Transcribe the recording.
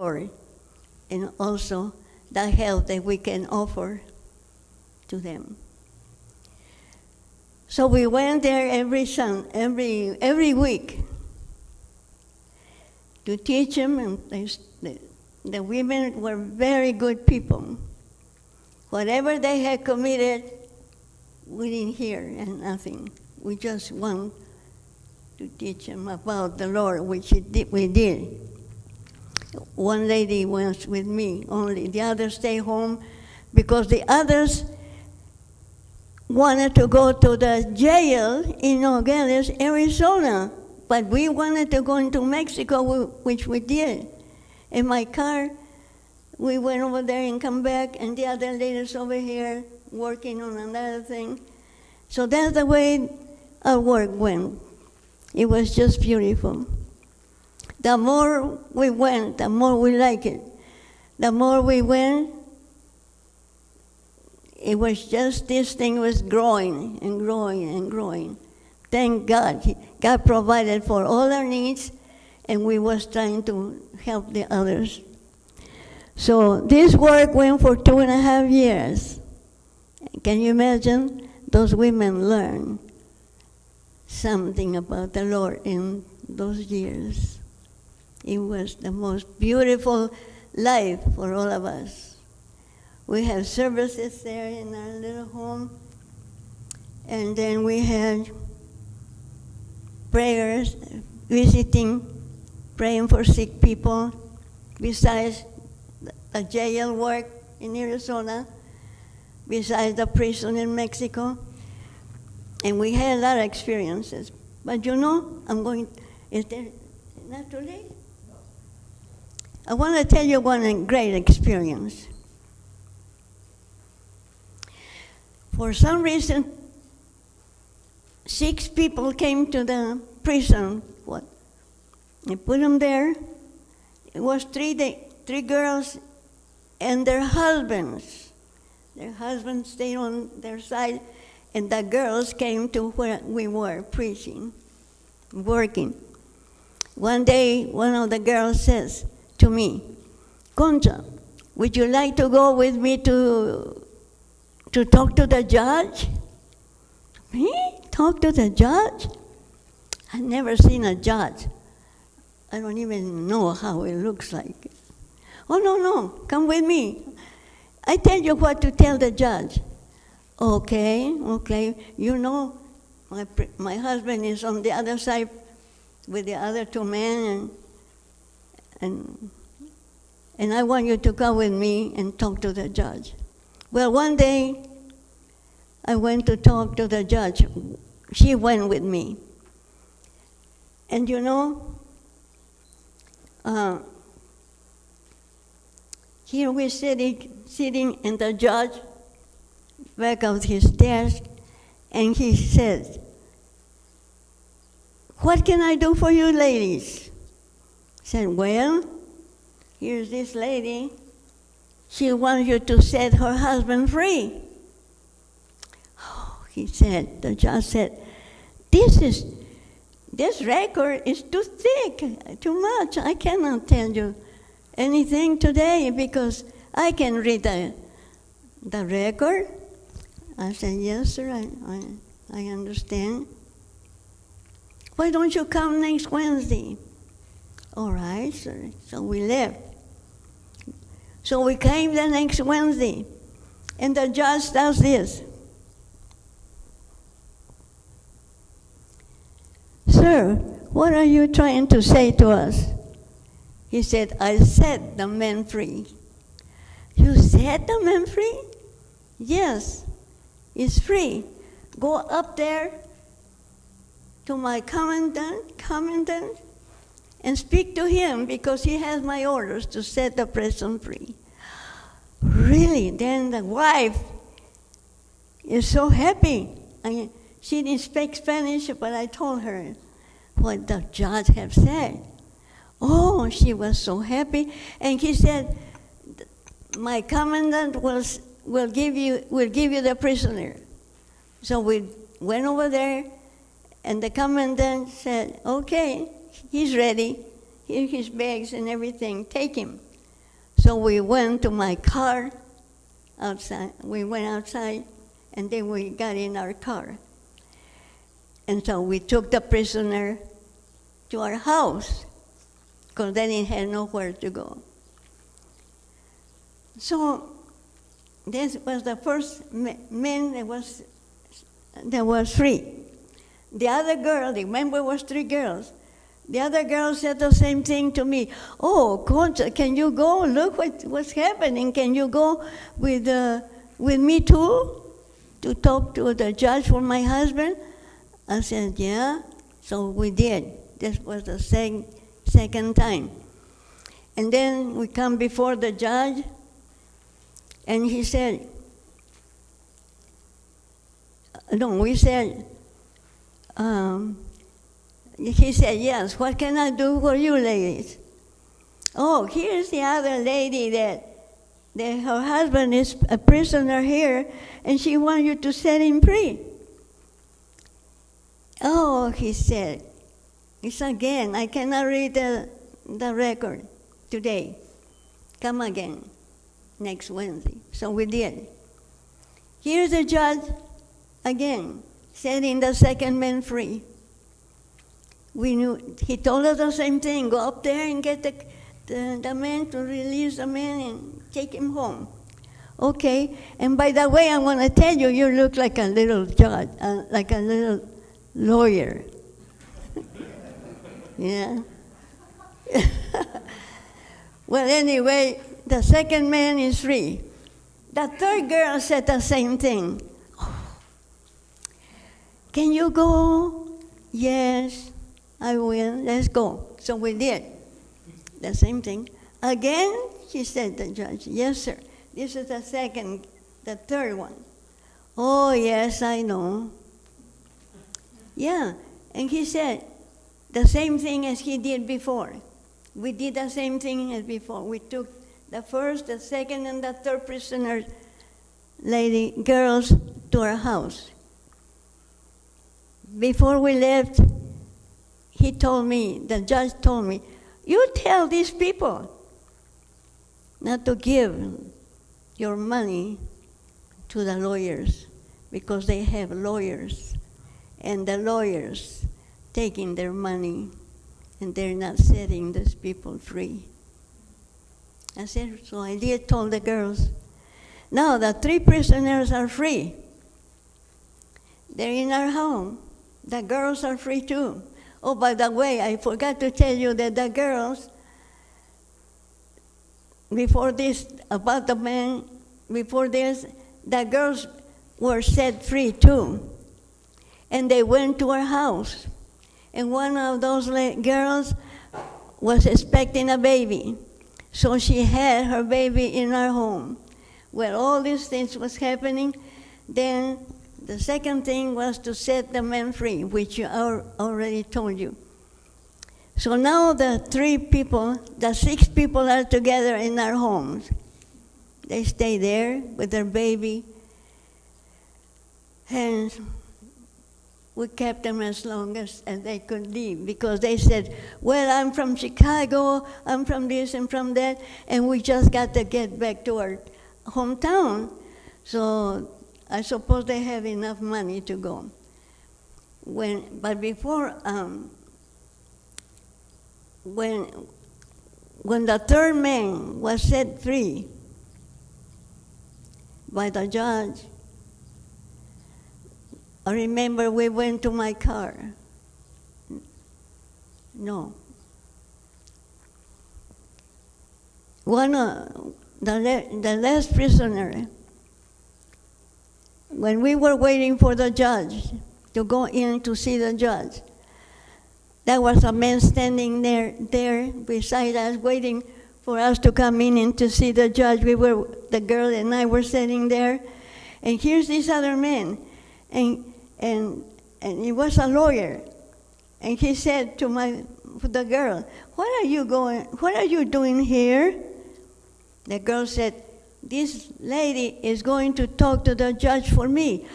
and also the help that we can offer to them. So we went there every week to teach them, and the women were very good people. Whatever they had committed, we didn't hear and nothing. We just want to teach them about the Lord, which we did. One lady was with me only. The others stayed home because the others wanted to go to the jail in Nogales, Arizona. But we wanted to go into Mexico, which we did. In my car, we went over there and come back, and the other ladies over here working on another thing. So that's the way our work went. It was just beautiful. The more we went, the more we liked it. The more we went, it was just this thing was growing and growing and growing. Thank God. God provided for all our needs, and we was trying to help the others. So this work went for 2.5 years. Can you imagine? Those women learned something about the Lord in those years. It was the most beautiful life for all of us. We have services there in our little home, and then we had prayers, visiting, praying for sick people, besides the jail work in Arizona, besides the prison in Mexico. And we had a lot of experiences. But you know, is there not too late? I want to tell you one great experience. For some reason, 6 people came to the prison. They put them there. It was 3 girls and their husbands. Their husbands stayed on their side, and the girls came to where we were preaching, working. One day, one of the girls says to me, "Concha, would you like to go with me to talk to the judge?" Me? Talk to the judge? I've never seen a judge. I don't even know how it looks like. "Oh, no, come with me. I tell you what to tell the judge." Okay. You know, my husband is on the other side with the other 2 men, and I want you to come with me and talk to the judge. Well, one day, I went to talk to the judge. She went with me. And you know, here we're sitting in the judge back of his desk, and he said, "What can I do for you ladies?" I said, "Well, here's this lady. She wants you to set her husband free." Oh, the judge said, this record is too thick, too much. I cannot tell you anything today because I can read the record. I said, "Yes, sir, I understand." "Why don't you come next Wednesday?" "All right, sir." So we left. So we came the next Wednesday, and the judge does this. "Sir, what are you trying to say to us?" He said, "I set the men free." "You set the men free?" "Yes, it's free. Go up there to my commandant, and speak to him because he has my orders to set the person free." Really? Then the wife is so happy. She didn't speak Spanish, but I told her what the judge had said. Oh, she was so happy. And he said, "My commandant will give you the prisoner." So we went over there, and the commandant said, "Okay, he's ready. Here his bags and everything. Take him." So we went to my car outside. We went outside, and then we got in our car. And so we took the prisoner to our house, because then he had nowhere to go. So this was the first man that was free. The other girl, remember it was 3 girls. The other girl said the same thing to me. Oh, Concha, can you go? Look what's happening. Can you go with me too to talk to the judge for my husband? I said, yeah. So we did. This was the second time. And then we come before the judge, and he said, he said, yes, what can I do for you ladies? Oh, here's the other lady that her husband is a prisoner here, and she wants you to set him free. Oh, he said, it's again, I cannot read the record today. Come again next Wednesday. So we did. Here's the judge again, setting the second man free. We knew, he told us the same thing, go up there and get the man to release the man and take him home. Okay, and by the way, I want to tell you, you look like a little judge, like a little lawyer. Yeah. Well, anyway, the second man is free. The third girl said the same thing. Oh, can you go? Yes, I will. Let's go. So we did. The same thing. Again, she said to the judge, yes, sir. This is the third one. Oh, yes, I know. Yeah, and he said the same thing as he did before. We did the same thing as before. We took the first, the second, and the third prisoner girls to our house. Before we left, the judge told me, you tell these people not to give your money to the lawyers because they have lawyers, and the lawyers taking their money and they're not setting these people free. I said, so I did told the girls. Now the 3 prisoners are free. They're in our home. The girls are free too. Oh, by the way, I forgot to tell you that the girls, before this, about the man, before this, the girls were set free too. And they went to our house. And one of those girls was expecting a baby. So she had her baby in our home. Well, all these things was happening. Then the second thing was to set the men free, which I already told you. So now the 6 people are together in our homes. They stay there with their baby. And we kept them as long as they could leave, because they said, well, I'm from Chicago, I'm from this and from that, and we just got to get back to our hometown. So I suppose they have enough money to go. But before, when the third man was set free by the judge, I remember we went to my car. No. The last prisoner, when we were waiting for the judge to go in to see the judge, there was a man standing there beside us, waiting for us to come in and to see the judge. The girl and I were sitting there, and here's this other man, and he was a lawyer, and he said to the girl, what are you doing here? The girl said, this lady is going to talk to the judge for me.